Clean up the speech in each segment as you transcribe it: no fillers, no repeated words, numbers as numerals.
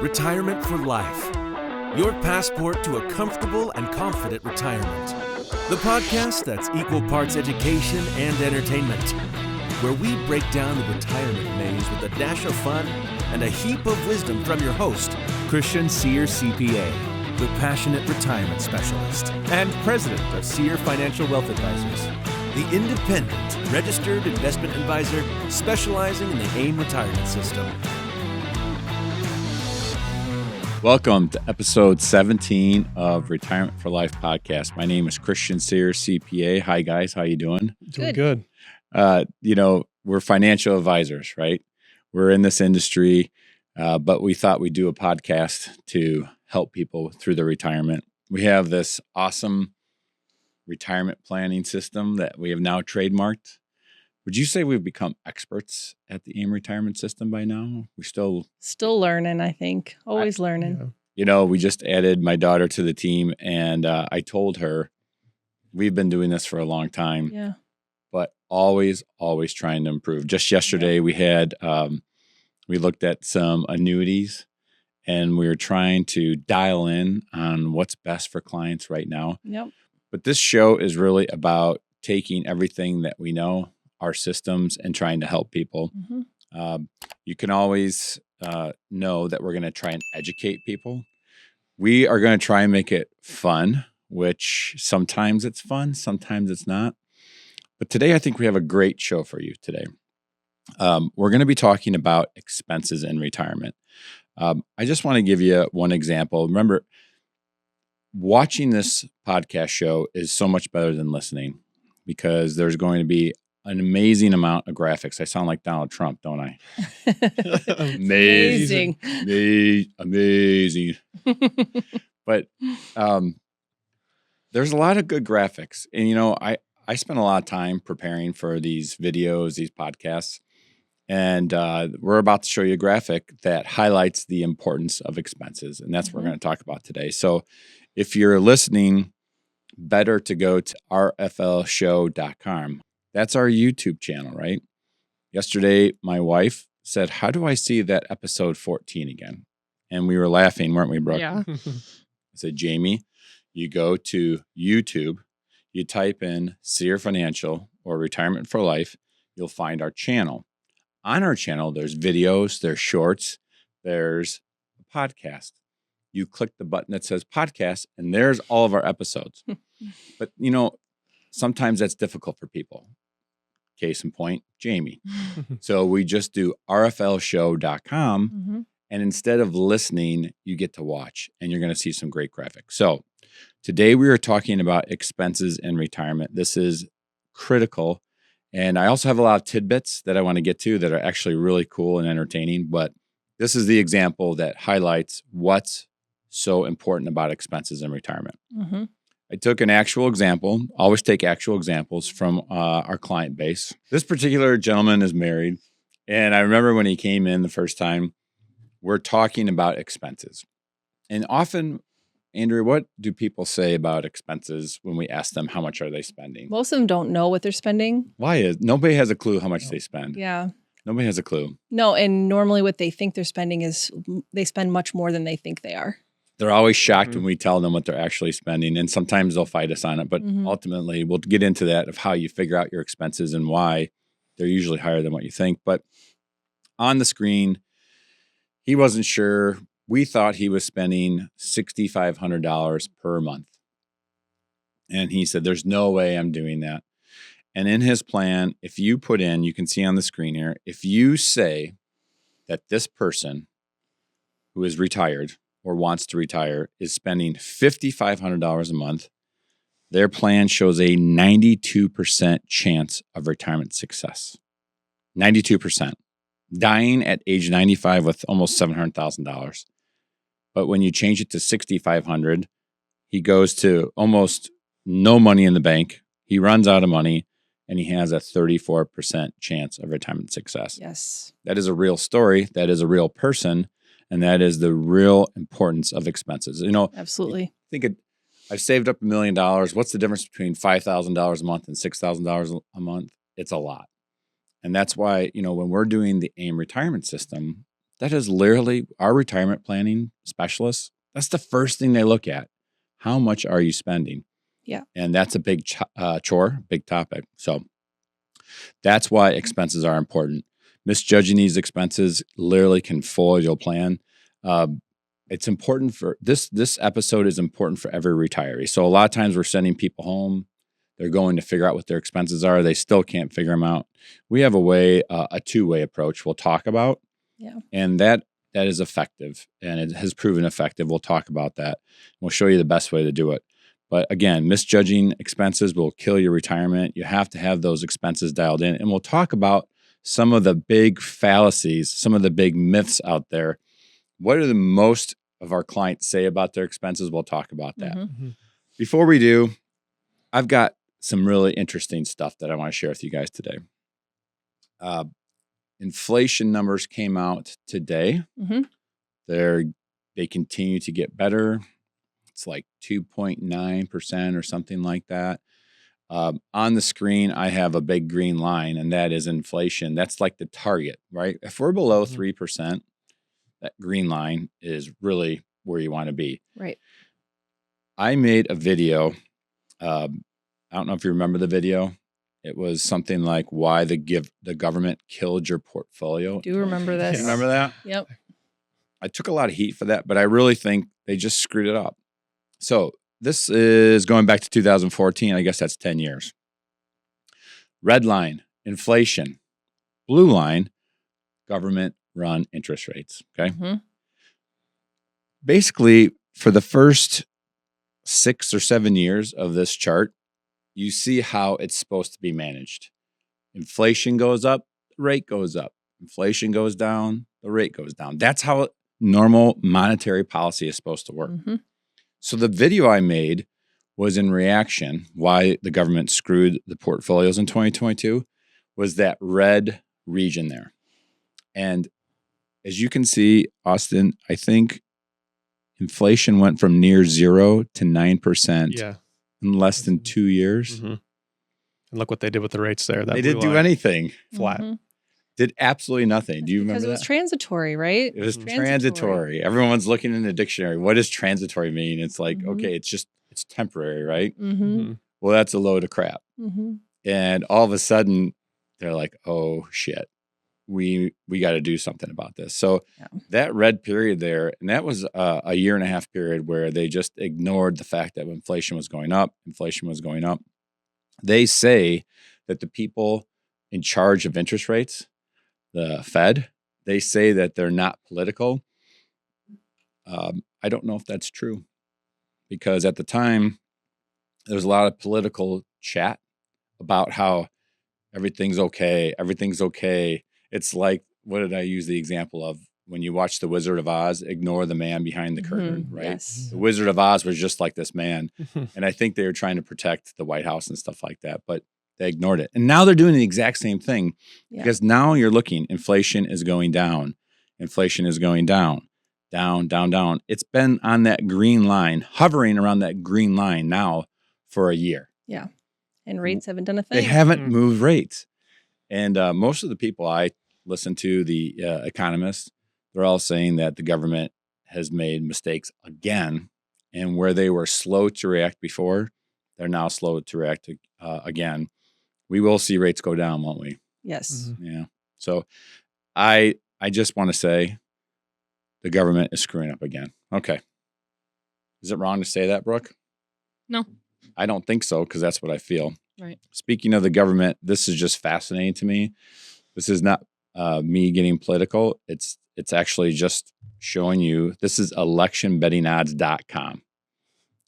Retirement for Life. Your passport to a comfortable and confident retirement. The podcast that's equal parts education and entertainment, where we break down the retirement maze with a dash of fun and a heap of wisdom from your host, Christian Sear CPA, the passionate retirement specialist and president of Sear Financial Wealth Advisors, the independent registered investment advisor specializing in the AIM retirement system. Welcome to episode 17 of Retirement for Life podcast. My name is Christian Sear, CPA. Hi, guys. How you doing? Doing good. We're financial advisors, right? We're in this industry, but we thought we'd do a podcast to help people through their retirement. We have this awesome retirement planning system that we have now trademarked. Would you say we've become experts at the AIM retirement system by now? We still learning, I think. Always learning. Yeah. We just added my daughter to the team, and I told her we've been doing this for a long time. Yeah. But always trying to improve. Just yesterday, we looked at some annuities, and we were trying to dial in on what's best for clients right now. Yep. But this show is really about taking everything that we know, our systems, and trying to help people. Mm-hmm. You can always know that we're going to try and educate people. We are going to try and make it fun, which sometimes it's fun, sometimes it's not. But today, I think we have a great show for you today. We're going to be talking about expenses in retirement. I just want to give you one example. Remember, watching this podcast show is so much better than listening because there's going to be an amazing amount of graphics. I sound like Donald Trump, don't I? Amazing. Amazing. But there's a lot of good graphics. And, I spent a lot of time preparing for these videos, these podcasts. And we're about to show you a graphic that highlights the importance of expenses. And that's what we're going to talk about today. So if you're listening, better to go to rflshow.com. That's our YouTube channel, right? Yesterday, my wife said, "How do I see that episode 14 again?" And we were laughing, weren't we, Brooke? Yeah. I said, "Jamie, you go to YouTube, you type in Sear Financial or Retirement for Life, you'll find our channel. On our channel, there's videos, there's shorts, there's a podcast. You click the button that says podcast, and there's all of our episodes." But, sometimes that's difficult for people. Case in point, Jamie. So we just do rflshow.com. Mm-hmm. And instead of listening, you get to watch, and you're going to see some great graphics. So today we are talking about expenses in retirement. This is critical. And I also have a lot of tidbits that I want to get to that are actually really cool and entertaining. But this is the example that highlights what's so important about expenses in retirement. Mm-hmm. I took an actual example, always take actual examples from our client base. This particular gentleman is married. And I remember when he came in the first time, we're talking about expenses. And often, Andrew, what do people say about expenses when we ask them how much are they spending? Most of them don't know what they're spending. Nobody has a clue how much they spend. Yeah. Nobody has a clue. No, and normally what they think they're spending is they spend much more than they think they are. They're always shocked when we tell them what they're actually spending, and sometimes they'll fight us on it. But Mhm. ultimately, we'll get into that of how you figure out your expenses and why they're usually higher than what you think. But on the screen, he wasn't sure. We thought he was spending $6,500 per month. And he said, "There's no way I'm doing that." And in his plan, if you put in, you can see on the screen here, if you say that this person who is retired or wants to retire is spending $5,500 a month, their plan shows a 92% chance of retirement success. 92%. Dying at age 95 with almost $700,000. But when you change it to $6,500, he goes to almost no money in the bank. He runs out of money, and he has a 34% chance of retirement success. Yes. That is a real story. That is a real person. And that is the real importance of expenses. Absolutely. I've saved up $1 million. What's the difference between $5,000 a month and $6,000 a month? It's a lot. And that's why, when we're doing the AIM retirement system, That is literally our retirement planning specialists. That's the first thing they look at. How much are you spending? Yeah. And that's a big chore, big topic. So that's why expenses are important. Misjudging these expenses literally can foil your plan. It's important for this episode is important for every retiree. So a lot of times we're sending people home. They're going to figure out what their expenses are. They still can't figure them out. We have a way, a two-way approach we'll talk about. Yeah. And that is effective, and it has proven effective. We'll talk about that. We'll show you the best way to do it. But again, misjudging expenses will kill your retirement. You have to have those expenses dialed in. And we'll talk about some of the big fallacies, some of the big myths out there. What do the most of our clients say about their expenses? We'll talk about that. Mm-hmm. Before we do, I've got some really interesting stuff that I want to share with you guys today. Inflation numbers came out today. Mm-hmm. They continue to get better. It's like 2.9% or something like that. On the screen, I have a big green line, and that is inflation. That's like the target, right? If we're below 3%, that green line is really where you want to be. Right. I made a video. I don't know if you remember the video. It was something like why the government killed your portfolio. I do remember this. You remember that? Yep. I took a lot of heat for that, but I really think they just screwed it up. So this is going back to 2014. I guess that's 10 years. Red line, inflation. Blue line, government-run interest rates. Okay. Mm-hmm. Basically, for the first 6 or 7 years of this chart, you see how it's supposed to be managed. Inflation goes up, the rate goes up. Inflation goes down, the rate goes down. That's how normal monetary policy is supposed to work. Mm-hmm. So the video I made was in reaction why the government screwed the portfolios in 2022 was that red region there. And as you can see, Austin, I think inflation went from near 0 to 9% in less than 2 years. Mm-hmm. And look what they did with the rates there. They didn't do anything. Flat. Mm-hmm. Did absolutely nothing. Do you remember that? Because it was transitory, right? It was transitory. Everyone's looking in the dictionary. What does transitory mean? It's like, okay, it's temporary, right? Mm-hmm. Well, that's a load of crap. Mm-hmm. And all of a sudden, they're like, oh, shit. We got to do something about this. So that red period there, and that was a 1.5 year period where they just ignored the fact that inflation was going up. They say that the people in charge of interest rates, the Fed, they say that they're not political. I don't know if that's true because at the time, there was a lot of political chat about how everything's okay. It's like, what did I use the example of? When you watch The Wizard of Oz, ignore the man behind the curtain, right? Yes. The Wizard of Oz was just like this man. And I think they were trying to protect the White House and stuff like that, but they ignored it. And now they're doing the exact same thing because now you're looking, inflation is going down. Inflation is going down, down, down, down. It's been on that green line, hovering around that green line now for a year. Yeah. And rates haven't done a thing. They haven't moved rates. And most of the people I listen to, the economists, they're all saying that the government has made mistakes again. And where they were slow to react before, they're now slow to react again. We will see rates go down, won't we? Yes. Mm-hmm. Yeah. So I just want to say the government is screwing up again. Okay. Is it wrong to say that, Brooke? No. I don't think so because that's what I feel. Right. Speaking of the government, this is just fascinating to me. This is not me getting political. It's actually just showing you. This is electionbettingodds.com.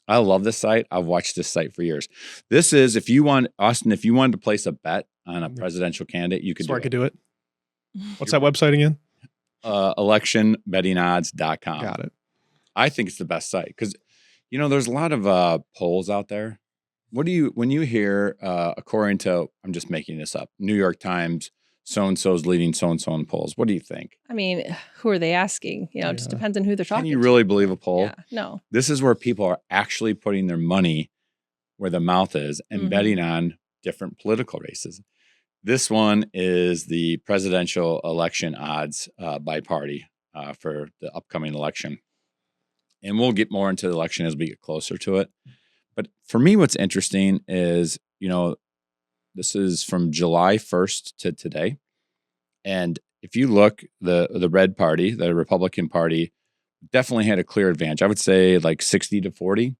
I love this site. I've watched this site for years. This is, if you wanted to place a bet on a presidential candidate, you could So I could do it. Mm-hmm. What's that website again? Electionbettingodds.com. Got it. I think it's the best site because, there's a lot of polls out there. When you hear, according to, I'm just making this up, New York Times, so-and-so's leading so-and-so in polls. What do you think? I mean, who are they asking? It just depends on who they're talking to. Can you really believe a poll? Yeah, no. This is where people are actually putting their money where their mouth is and betting on different political races. This one is the presidential election odds by party. for the upcoming election. And we'll get more into the election as we get closer to it. But for me, what's interesting is, this is from July 1st to today. And if you look, the red party, the Republican Party, definitely had a clear advantage. I would say like 60 to 40,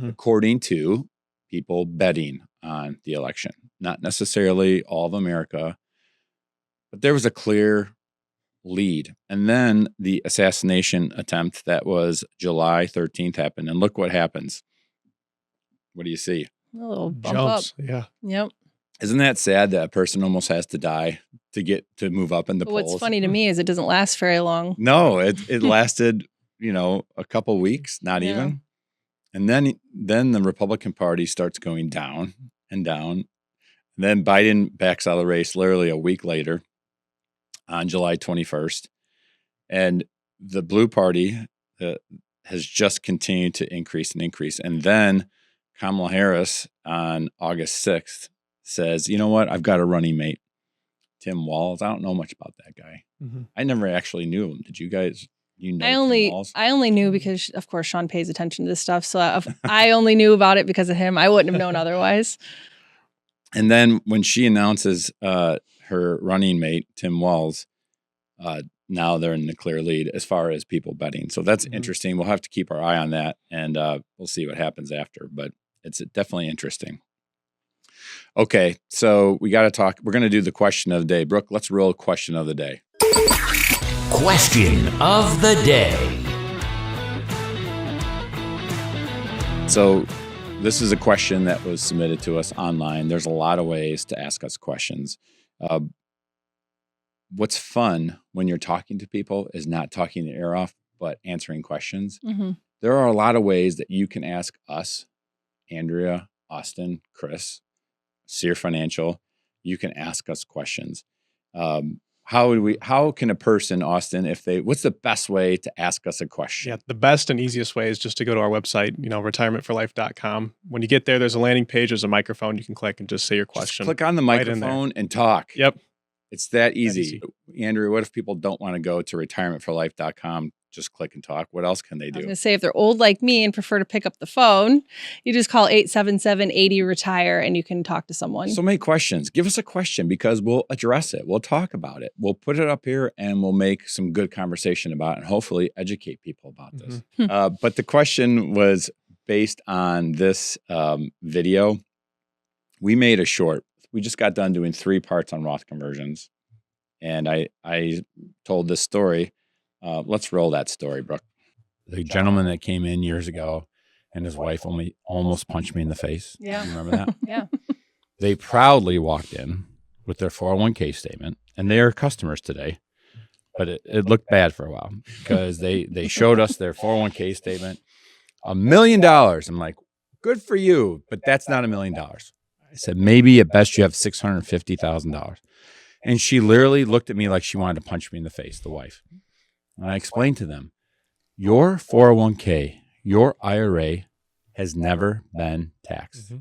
according to people betting on the election. Not necessarily all of America, but there was a clear lead. And then the assassination attempt that was July 13th happened. And look what happens. What do you see? A little bump Jumps. up. Yeah. Yep. Isn't that sad that a person almost has to die to move up in the But polls? what's funny to me is it doesn't last very long. No, it lasted, a couple weeks, not Yeah. even. And then the Republican Party starts going down and down. And then Biden backs out of the race literally a week later on July 21st. And the blue party has just continued to increase and increase. And then Kamala Harris on August 6th says, you know what? I've got a running mate, Tim Walz. I don't know much about that guy. I never actually knew him. Did you guys? Tim Walz? I only knew because, of course, Sean pays attention to this stuff. So I only knew about it because of him. I wouldn't have known otherwise. And then when she announces her running mate, Tim Walz, now they're in the clear lead as far as people betting. So that's interesting. We'll have to keep our eye on that, and we'll see what happens after. But it's definitely interesting. Okay, so we got to talk. We're going to do the question of the day. Brooke, let's roll question of the day. Question of the day. So this is a question that was submitted to us online. There's a lot of ways to ask us questions. What's fun when you're talking to people is not talking the ear off, but answering questions. There are a lot of ways that you can ask us, Andrea, Austin, Chris, Sear Financial. You can ask us questions. How can a person, Austin, what's the best way to ask us a question? Yeah, the best and easiest way is just to go to our website, retirementforlife.com. When you get there, there's a landing page, there's a microphone you can click and just say your question. Just click on the microphone and talk. Yep. It's that easy. Andrew, what if people don't want to go to retirementforlife.com? Just click and talk. What else can they I was do? going to say, if they're old like me and prefer to pick up the phone, you just call 877-80-RETIRE and you can talk to someone. So many questions. Give us a question because we'll address it. We'll talk about it. We'll put it up here and we'll make some good conversation about it and hopefully educate people about this. But the question was based on this video. We made a short. We just got done doing 3 parts on Roth conversions. And I told this story. Let's roll that story, Brooke. The gentleman that came in years ago and his wife almost punched me in the face. Yeah. You remember that? Yeah. They proudly walked in with their 401k statement, and they are customers today. But it looked bad for a while because they showed us their 401k statement, $1 million. I'm like, good for you, but that's not $1 million. I said, maybe at best you have $650,000. And she literally looked at me like she wanted to punch me in the face, the wife. And I explained to them, your 401k, your IRA has never been taxed.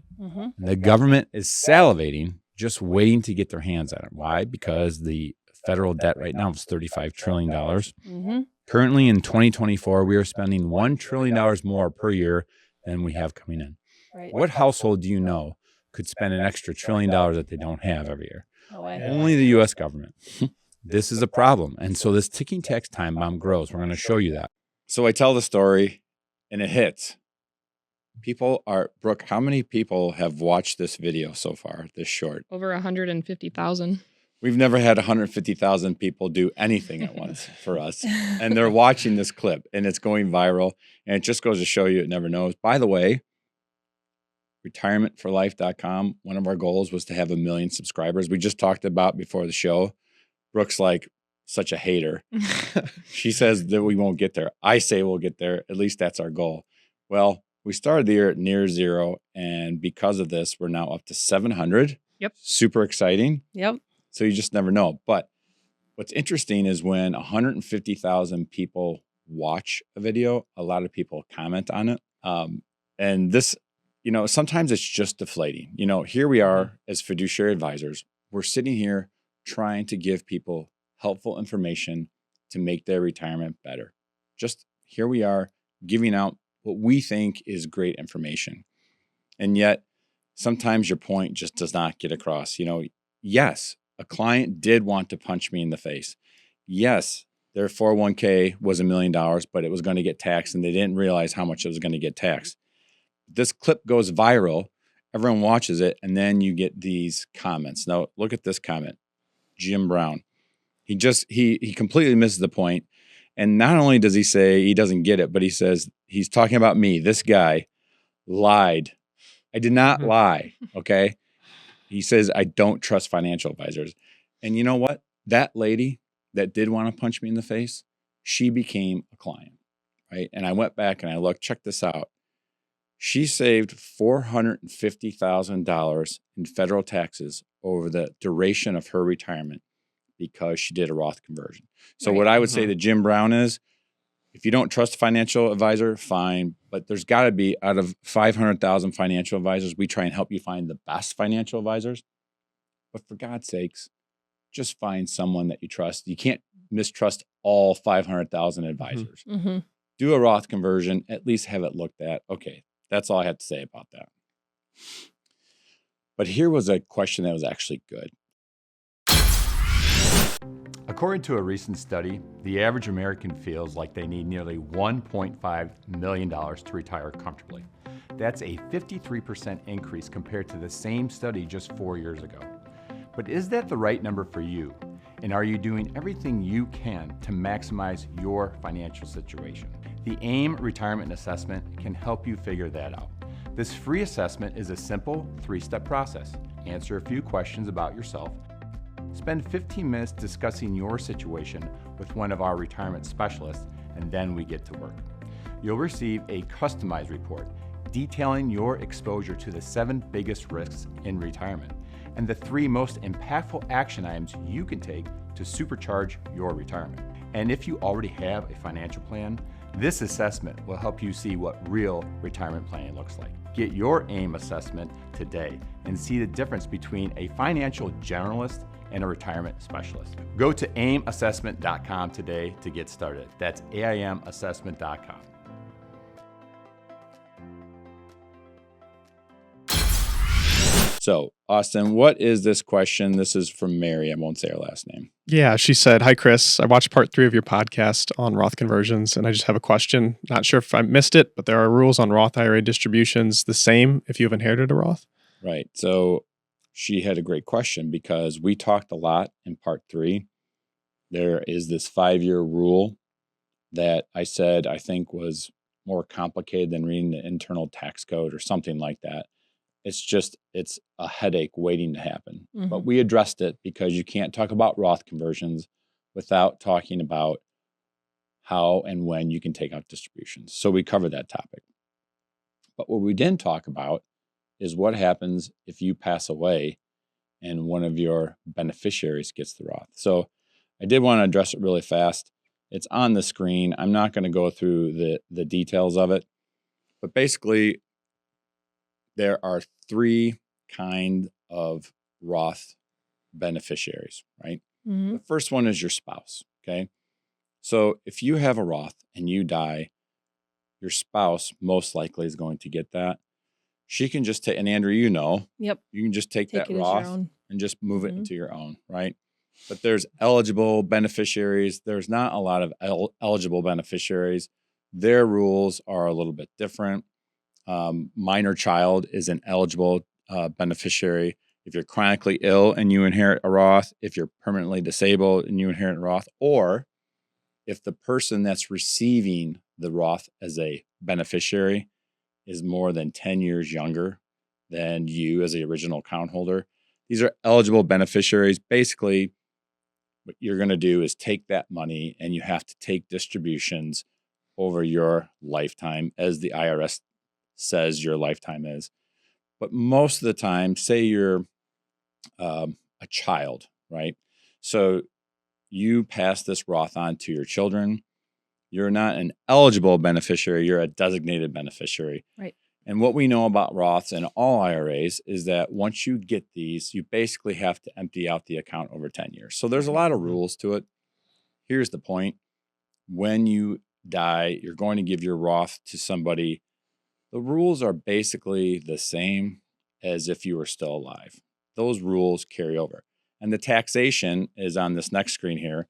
The government is salivating, just waiting to get their hands on it. Why? Because the federal debt right now is $35 trillion. Currently in 2024, we are spending $1 trillion more per year than we have coming in. Right. What household do you know could spend an extra $1 trillion that they don't have every year? No way. Only the U.S. government. This is a problem. And so this ticking tax time bomb grows. We're going to show you that. So I tell the story and it hits. Brooke, how many people have watched this video so far, this short? Over 150,000. We've never had 150,000 people do anything at once for us. And they're watching this clip and it's going viral. And it just goes to show you it never knows. By the way, retirementforlife.com, one of our goals was to have 1 million subscribers. We just talked about before the show. Brooke's like such a hater. She says that we won't get there. I say we'll get there. At least that's our goal. Well, we started the year at near 0. And because of this, we're now up to 700. Yep. Super exciting. Yep. So you just never know. But what's interesting is when 150,000 people watch a video, a lot of people comment on it. And this, sometimes it's just deflating. Here we are as fiduciary advisors. We're sitting here trying to give people helpful information to make their retirement better. Just here we are giving out what we think is great information. And yet, sometimes your point just does not get across. Yes, a client did want to punch me in the face. Yes, their 401k was $1 million, but it was going to get taxed, and they didn't realize how much it was going to get taxed. This clip goes viral. Everyone watches it, and then you get these comments. Now, look at this comment. Jim Brown. He completely misses the point. And not only does he say he doesn't get it, but he says he's talking about me. This guy lied. I did not lie, okay? He says I don't trust financial advisors. And you know what? That lady that did want to punch me in the face, she became a client, right? And I went back and I looked, check this out. She saved $450,000 in federal taxes over the duration of her retirement because she did a Roth conversion. So what I would say to Jim Brown is, if you don't trust a financial advisor, fine. But there's got to be, out of 500,000 financial advisors, we try and help you find the best financial advisors. But for God's sakes, just find someone that you trust. You can't mistrust all 500,000 advisors. Mm-hmm. Do a Roth conversion, at least have it looked at. Okay, that's all I have to say about that. But here was a question that was actually good. According to a recent study, the average American feels like they need nearly $1.5 million to retire comfortably. That's a 53% increase compared to the same study just 4 years ago. But is that the right number for you? And are you doing everything you can to maximize your financial situation? The AIM Retirement Assessment can help you figure that out. This free assessment is a simple 3-step process. Answer a few questions about yourself. Spend 15 minutes discussing your situation with one of our retirement specialists, and then we get to work. You'll receive a customized report detailing your exposure to the 7 biggest risks in retirement and the 3 most impactful action items you can take to supercharge your retirement. And if you already have a financial plan, this assessment will help you see what real retirement planning looks like. Get your AIM assessment today and see the difference between a financial generalist and a retirement specialist. Go to aimassessment.com today to get started. That's aimassessment.com. So, Austin, what is this question? This is from Mary. I won't say her last name. Yeah, she said, "Hi, Chris. I watched part 3 of your podcast on Roth conversions, and I just have a question. Not sure if I missed it, but there are rules on Roth IRA distributions the same if you've inherited a Roth?" Right. So she had a great question because we talked a lot in part 3. There is this 5-year rule that I said I think was more complicated than reading the internal tax code or something like that. It's a headache waiting to happen. Mm-hmm. But we addressed it because you can't talk about Roth conversions without talking about how and when you can take out distributions. So we covered that topic. But what we didn't talk about is what happens if you pass away and one of your beneficiaries gets the Roth. So I did want to address it really fast. It's on the screen. I'm not going to go through the details of it. But basically, there are 3 kind of Roth beneficiaries, right? Mm-hmm. The first one is your spouse, okay? So if you have a Roth and you die, your spouse most likely is going to get that. She can just take, and Andrew, you can just take that it as your Roth own. and just move it Mhm. into your own, right? But there's eligible beneficiaries. There's not a lot of eligible beneficiaries. Their rules are a little bit different. Minor child is an eligible beneficiary. If you're chronically ill and you inherit a Roth, if you're permanently disabled and you inherit a Roth, or if the person that's receiving the Roth as a beneficiary is more than 10 years younger than you as the original account holder. These are eligible beneficiaries. Basically, what you're going to do is take that money and you have to take distributions over your lifetime, as the IRS says your lifetime is. But most of the time, say you're a child, right? So you pass this Roth on to your children. You're not an eligible beneficiary, you're a designated beneficiary. Right. And what we know about Roths and all IRAs is that once you get these, you basically have to empty out the account over 10 years. So there's a lot of rules to it. Here's the point. when you die, you're going to give your Roth to somebody. The rules are basically the same as if you were still alive. Those rules carry over. And the taxation is on this next screen here.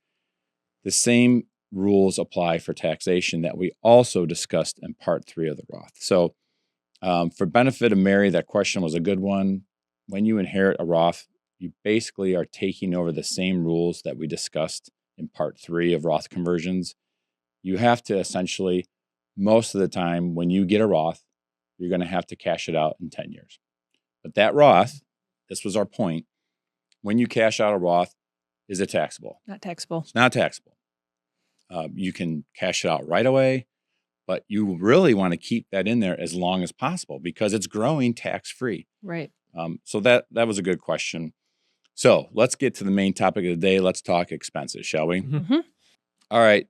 The same rules apply for taxation that we also discussed in part 3 of the Roth. So for benefit of Mary, that question was a good one. When you inherit a Roth, you basically are taking over the same rules that we discussed in part 3 of Roth conversions. You have to essentially, most of the time, when you get a Roth, you're going to have to cash it out in 10 years. But that Roth, this was our point, when you cash out a Roth, is it taxable? Not taxable. It's not taxable. You can cash it out right away, but you really want to keep that in there as long as possible because it's growing tax-free. Right. So that was a good question. So let's get to the main topic of the day. Let's talk expenses, shall we? Mm-hmm. All right,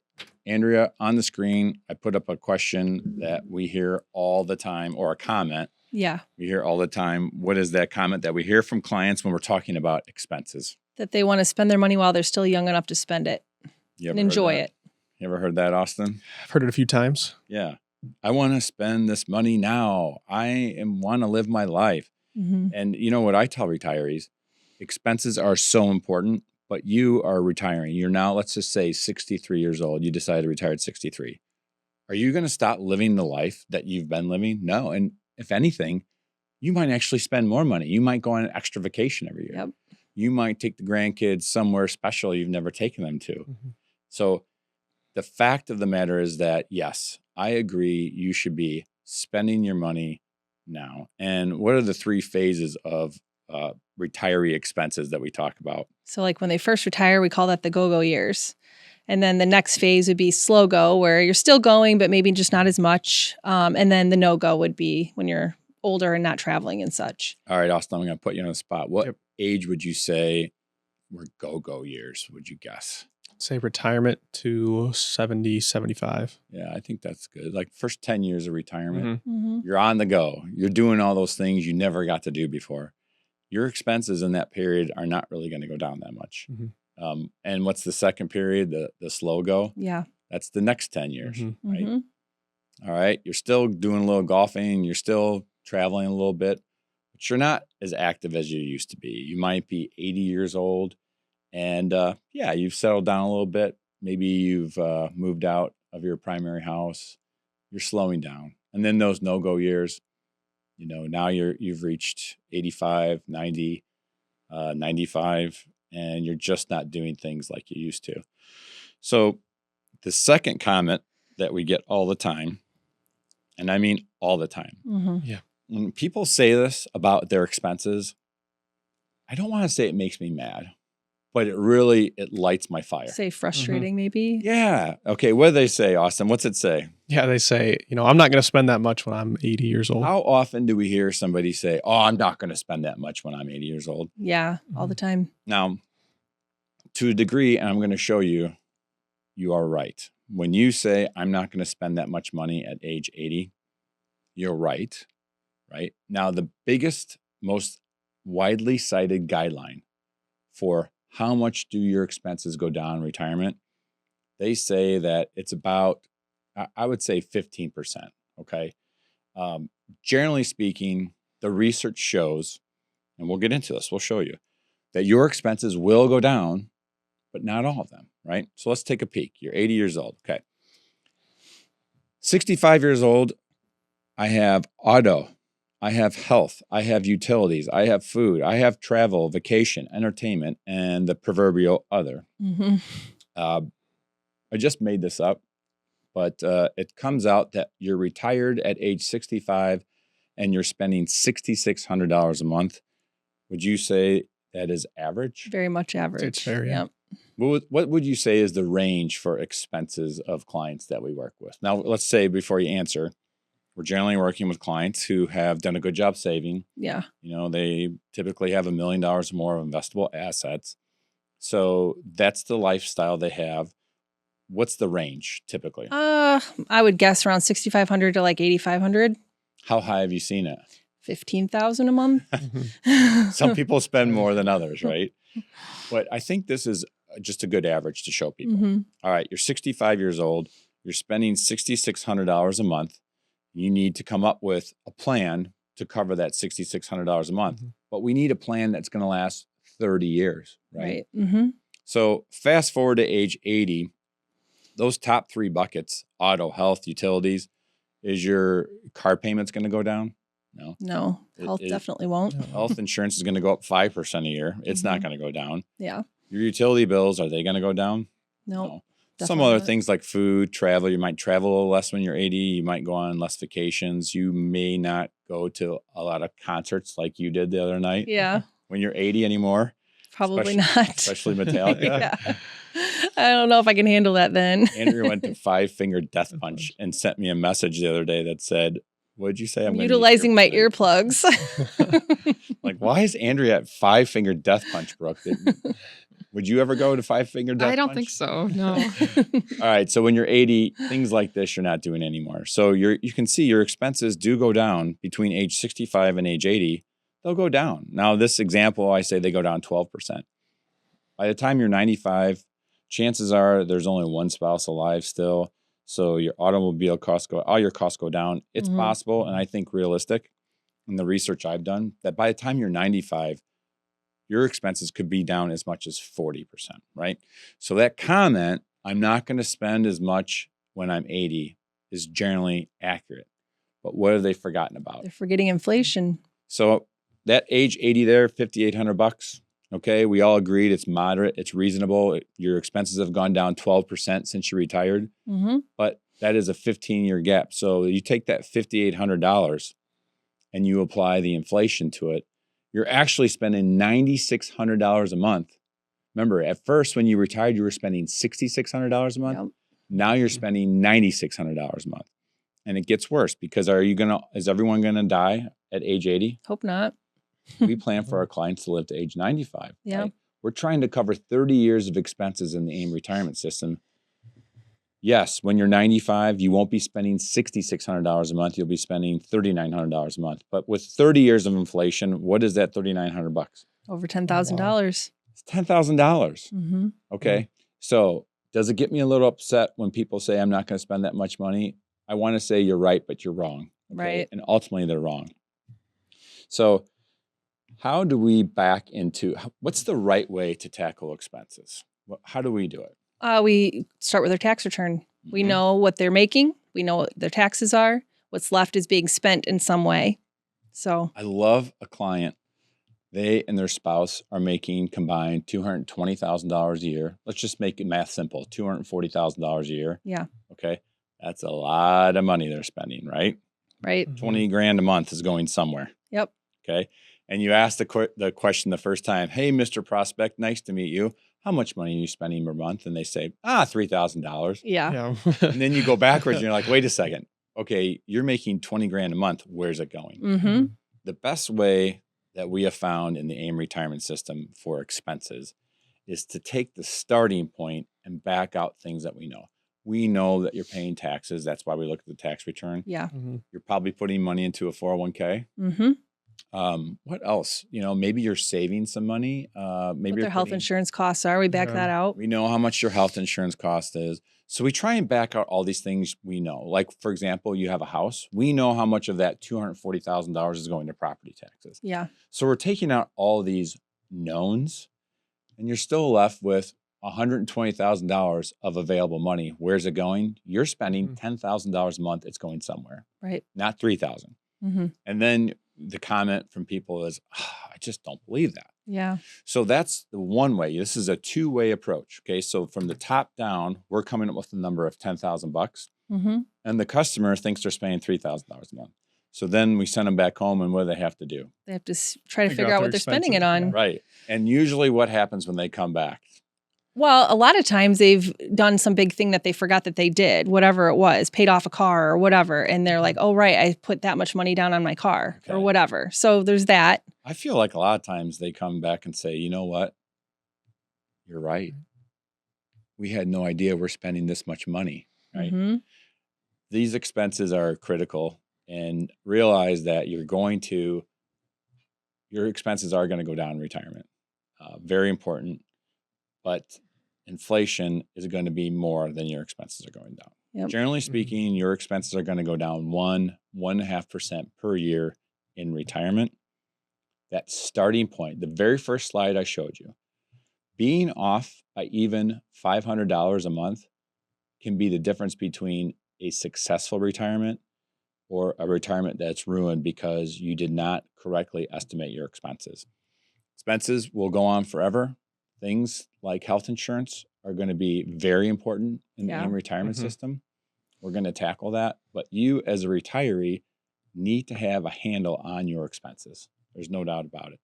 Andrea, on the screen, I put up a question that we hear all the time, or a comment. Yeah. We hear all the time. What is that comment that we hear from clients when we're talking about expenses? That they want to spend their money while they're still young enough to spend it and enjoy it. You ever heard that, Austin? I've heard it a few times. Yeah. I want to spend this money now. I want to live my life. Mm-hmm. And you know what I tell retirees? Expenses are so important, but you are retiring. You're now, let's just say 63 years old. You decide to retire at 63. Are you going to stop living the life that you've been living? No. And if anything, you might actually spend more money. You might go on an extra vacation every year. Yep. You might take the grandkids somewhere special you've never taken them to. Mm-hmm. So the fact of the matter is that, yes, I agree you should be spending your money now. And what are the 3 phases of retiree expenses that we talk about? So like when they first retire, we call that the go-go years. And then the next phase would be slow go, where you're still going, but maybe just not as much. And then the no-go would be when you're older and not traveling and such. All right, Austin, I'm going to put you on the spot. What Yep. age would you say were go-go years, would you guess? Say retirement to 70, 75. Yeah, I think that's good. Like first 10 years of retirement, Mhm. Mm-hmm. you're on the go. You're doing all those things you never got to do before. Your expenses in that period are not really going to go down that much. Mhm. And what's the second period, the slow go? Yeah. That's the next 10 years, Mhm. right? Mm-hmm. All right. You're still doing a little golfing. You're still traveling a little bit, but you're not as active as you used to be. You might be 80 years old and yeah, you've settled down a little bit. Maybe you've moved out of your primary house. You're slowing down. And then those no-go years, you know, now you've reached 85, 90, 95, and you're just not doing things like you used to. So the second comment that we get all the time, and I mean all the time, Mm-hmm. when people say this about their expenses, I don't want to say it makes me mad, but it lights my fire. Say frustrating, maybe. Yeah. Okay. What do they say, Austin? What's it say? Yeah, they say, I'm not going to spend that much when I'm 80 years old. How often do we hear somebody say, oh, I'm not going to spend that much when I'm 80 years old? Yeah, all the time. Now, to a degree, and I'm going to show you, you are right. When you say, I'm not going to spend that much money at age 80, you're right. Right? Now, the biggest, most widely cited guideline for how much do your expenses go down in retirement, they say that it's about, I would say 15%. Okay. Generally speaking, the research shows, and we'll get into this, we'll show you, that your expenses will go down, but not all of them, right? So let's take a peek. You're 80 years old. Okay. 65 years old, I have auto, I have health, I have utilities, I have food, I have travel, vacation, entertainment, and the proverbial other. Mm-hmm. I just made this up, but it comes out that you're retired at age 65 and you're spending $6,600 a month. Would you say that is average? Very much average. It's fair, yeah. What would you say is the range for expenses of clients that we work with? Now, let's say before you answer, we're generally working with clients who have done a good job saving. Yeah. They typically have $1 million or more of investable assets. So that's the lifestyle they have. What's the range typically? I would guess around 6,500 to like 8,500. How high have you seen it? 15,000 a month. Some people spend more than others, right? But I think this is just a good average to show people. Mm-hmm. All right, you're 65 years old. You're spending $6,600 a month. You need to come up with a plan to cover that $6,600 a month. Mhm. But we need a plan that's going to last 30 years, right? Right. Mm-hmm. So fast forward to age 80, those top 3 buckets, auto, health, utilities, is your car payments going to go down? No. No, health definitely won't. Health insurance is going to go up 5% a year. It's not going to go down. Yeah. Your utility bills, are they going to go down? Nope. No. Some Definitely other not. things like food, travel, you might travel a little less when you're 80. You might go on less vacations. You may not go to a lot of concerts like you did the other night Yeah. when you're 80 anymore, Probably not. especially Metallica. Yeah. I don't know if I can handle that then. Andrew went to 5-finger death punch and sent me a message the other day that said, what did you say? I'm gonna need utilizing my earplugs. Like, why is Andrea at 5-finger death punch, Brooke? Would you ever go to 5-finger death punch? I don't think so. No. All right. So when you're 80, things like this you're not doing anymore. So you can see your expenses do go down between age 65 and age 80. They'll go down. Now, this example, I say they go down 12%. By the time you're 95, chances are there's only one spouse alive still. So your automobile costs all your costs go down. It's Mhm. possible, and I think realistic in the research I've done, that by the time you're 95, your expenses could be down as much as 40%, right? So that comment, I'm not going to spend as much when I'm 80, is generally accurate. But what have they forgotten about? They're forgetting inflation. So that age 80 there, $5,800. Okay, we all agreed it's moderate, it's reasonable. Your expenses have gone down 12% since you retired, Mm-hmm. but that is a 15-year gap. So you take that $5,800 and you apply the inflation to it, you're actually spending $9,600 a month. Remember, at first when you retired, you were spending $6,600 a month. Yep. Now you're spending $9,600 a month. And it gets worse because is everyone going to die at age 80? Hope not. We plan for our clients to live to age 95. Yeah. Right? We're trying to cover 30 years of expenses in the AIM retirement system. Yes, when you're 95, you won't be spending $6,600 a month. You'll be spending $3,900 a month. But with 30 years of inflation, what is that $3,900? Over $10,000. It's $10,000. Mm-hmm. Okay. So does it get me a little upset when people say I'm not going to spend that much money? I want to say you're right, but you're wrong. Okay? Right. And ultimately they're wrong. So how do we back into, what's the right way to tackle expenses? How do we do it? We start with their tax return. We Mhm. know what they're making. We know what their taxes are. What's left is being spent in some way. So I love a client. They and their spouse are making combined $220,000 a year. Let's just make it math simple, $240,000 a year. yeah, Okay. That's a lot of money they're spending, right? right. 20 grand a month is going somewhere. Yep. Okay. And you ask the question the first time, hey, Mr. Prospect, nice to meet you. How much money are you spending per month? And they say, $3,000. Yeah. Yeah. And then you go backwards and you're like, wait a second. Okay, you're making 20 grand a month. Where's it going? Mm-hmm. The best way that we have found in the AIM retirement system for expenses is to take the starting point and back out things that we know. We know that you're paying taxes. That's why we look at the tax return. Yeah. Mhm. You're probably putting money into a 401k. Mm-hmm. What else? Maybe you're saving some money. Maybe What you're their health putting- insurance costs are. We back Yeah. that out. We know how much your health insurance cost is. So we try and back out all these things we know. Like, for example, you have a house. We know how much of that $240,000 is going to property taxes. Yeah. So we're taking out all these knowns, and you're still left with $120,000 of available money. Where's it going? You're spending $10,000 a month. It's going somewhere, Right. not $3,000. Mm-hmm. And then the comment from people is, I just don't believe that. Yeah. So that's the one way. This is a two-way approach. Okay. So from the top down, we're coming up with a number of $10,000, Mm-hmm. and the customer thinks they're spending $3,000 a month. So then we send them back home, and what do they have to do? They have to try to Figure figure out out their what they're spending it expenses, on. yeah. Right. And usually what happens when they come back? Well, a lot of times they've done some big thing that they forgot that they did, whatever it was, paid off a car or whatever. And they're like, oh, right, I put that much money down on my car or Okay. whatever. So there's that. I feel like a lot of times they come back and say, you know what? You're right. We had no idea we're spending this much money, right? Mhm. These expenses are critical, and realize that your expenses are going to go down in retirement. Very important. But inflation is going to be more than your expenses are going down. Yep. Generally speaking, your expenses are going to go down 1.5% per year in retirement. That starting point, the very first slide I showed you, being off by even $500 a month can be the difference between a successful retirement or a retirement that's ruined because you did not correctly estimate your expenses. Expenses will go on forever. Things like health insurance are going to be very important in the AIM retirement system. We're going to tackle that. But you as a retiree need to have a handle on your expenses. There's no doubt about it.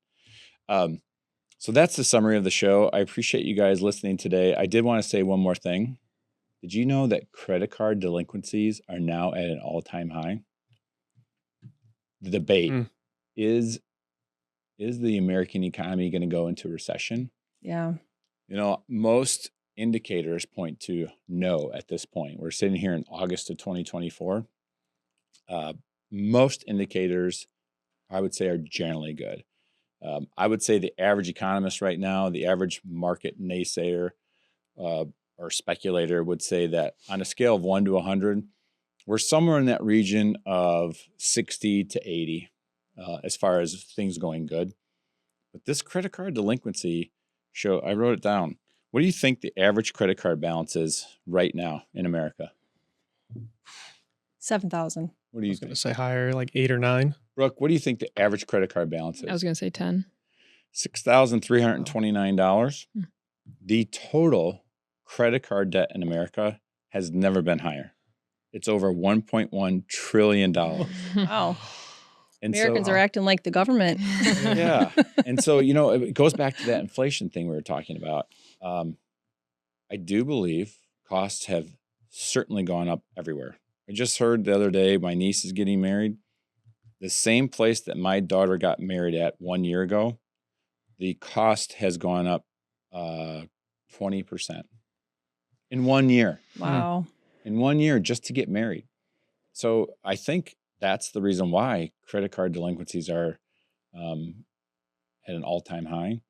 So that's the summary of the show. I appreciate you guys listening today. I did want to say one more thing. Did you know that credit card delinquencies are now at an all-time high? The debate is the American economy going to go into recession? Yeah. You know, most indicators point to no at this point. We're sitting here in August of 2024. Most indicators, I would say, are generally good. I would say the average economist right now, the average market naysayer or speculator would say that on a scale of 1 to 100, we're somewhere in that region of 60 to 80 as far as things going good. But this credit card delinquency show, I wrote it down. What do you think the average credit card balance is right now in America? 7,000. What do you I was going think? to say higher, like 8 or 9. Brooke, what do you think the average credit card balance is? I was going to say 10. $6,329. The total credit card debt in America has never been higher. It's over $1.1 trillion. Wow. And Americans are acting like the government. Yeah. And so, you know, it goes back to that inflation thing we were talking about. I do believe costs have certainly gone up everywhere. I just heard the other day my niece is getting married. The same place that my daughter got married at 1 year ago, the cost has gone up 20% in 1 year. Wow. In 1 year just to get married. So I think that's the reason why credit card delinquencies are at an all-time high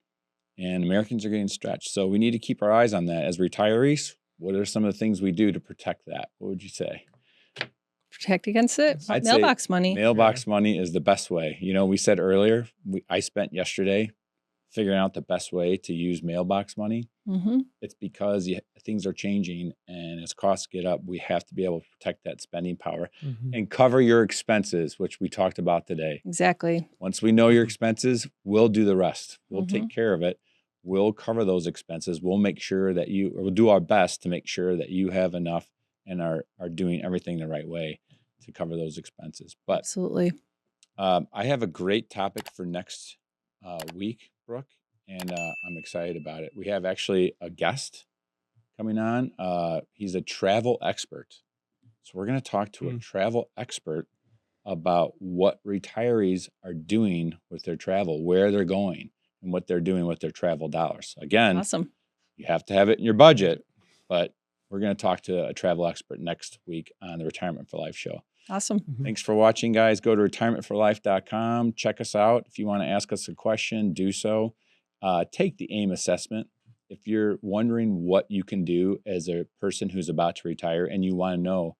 and Americans are getting stretched. So we need to keep our eyes on that. As retirees, what are some of the things we do to protect that? What would you say? Protect against it. I'd Mailbox say money. Mailbox money is the best way. You know, we said earlier, I spent yesterday figuring out the best way to use mailbox money. It's because things are changing and as costs get up, we have to be able to protect that spending power and cover your expenses, which we talked about today. Exactly. Once we know your expenses, we'll do the rest. We'll take care of it. We'll cover those expenses. We'll make sure that we'll do our best to make sure that you have enough and are doing everything the right way to cover those expenses. But Absolutely. I have a great topic for next week, Brooke, and I'm excited about it. We have actually a guest coming on. He's a travel expert. So we're going to talk to a travel expert about what retirees are doing with their travel, where they're going, and what they're doing with their travel dollars. Again, Awesome. you have to have it in your budget, but we're going to talk to a travel expert next week on the Retirement for Life show. Awesome. Thanks for watching, guys. Go to retirementforlife.com. Check us out. If you want to ask us a question, do so. Take the AIM assessment. If you're wondering what you can do as a person who's about to retire and you want to know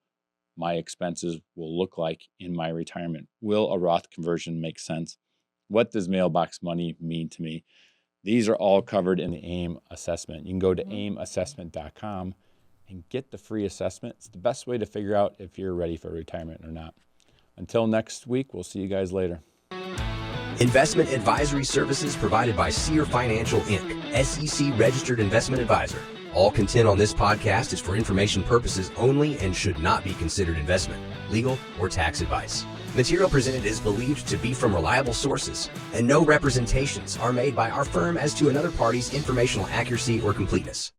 my expenses will look like in my retirement, will a Roth conversion make sense? What does mailbox money mean to me? These are all covered in the AIM assessment. You can go to aimassessment.com and get the free assessment. It's the best way to figure out if you're ready for retirement or not. Until next week, we'll see you guys later. Investment advisory services provided by Sear Financial, Inc., SEC registered investment advisor. All content on this podcast is for information purposes only and should not be considered investment, legal, or tax advice. Material presented is believed to be from reliable sources, and no representations are made by our firm as to another party's informational accuracy or completeness.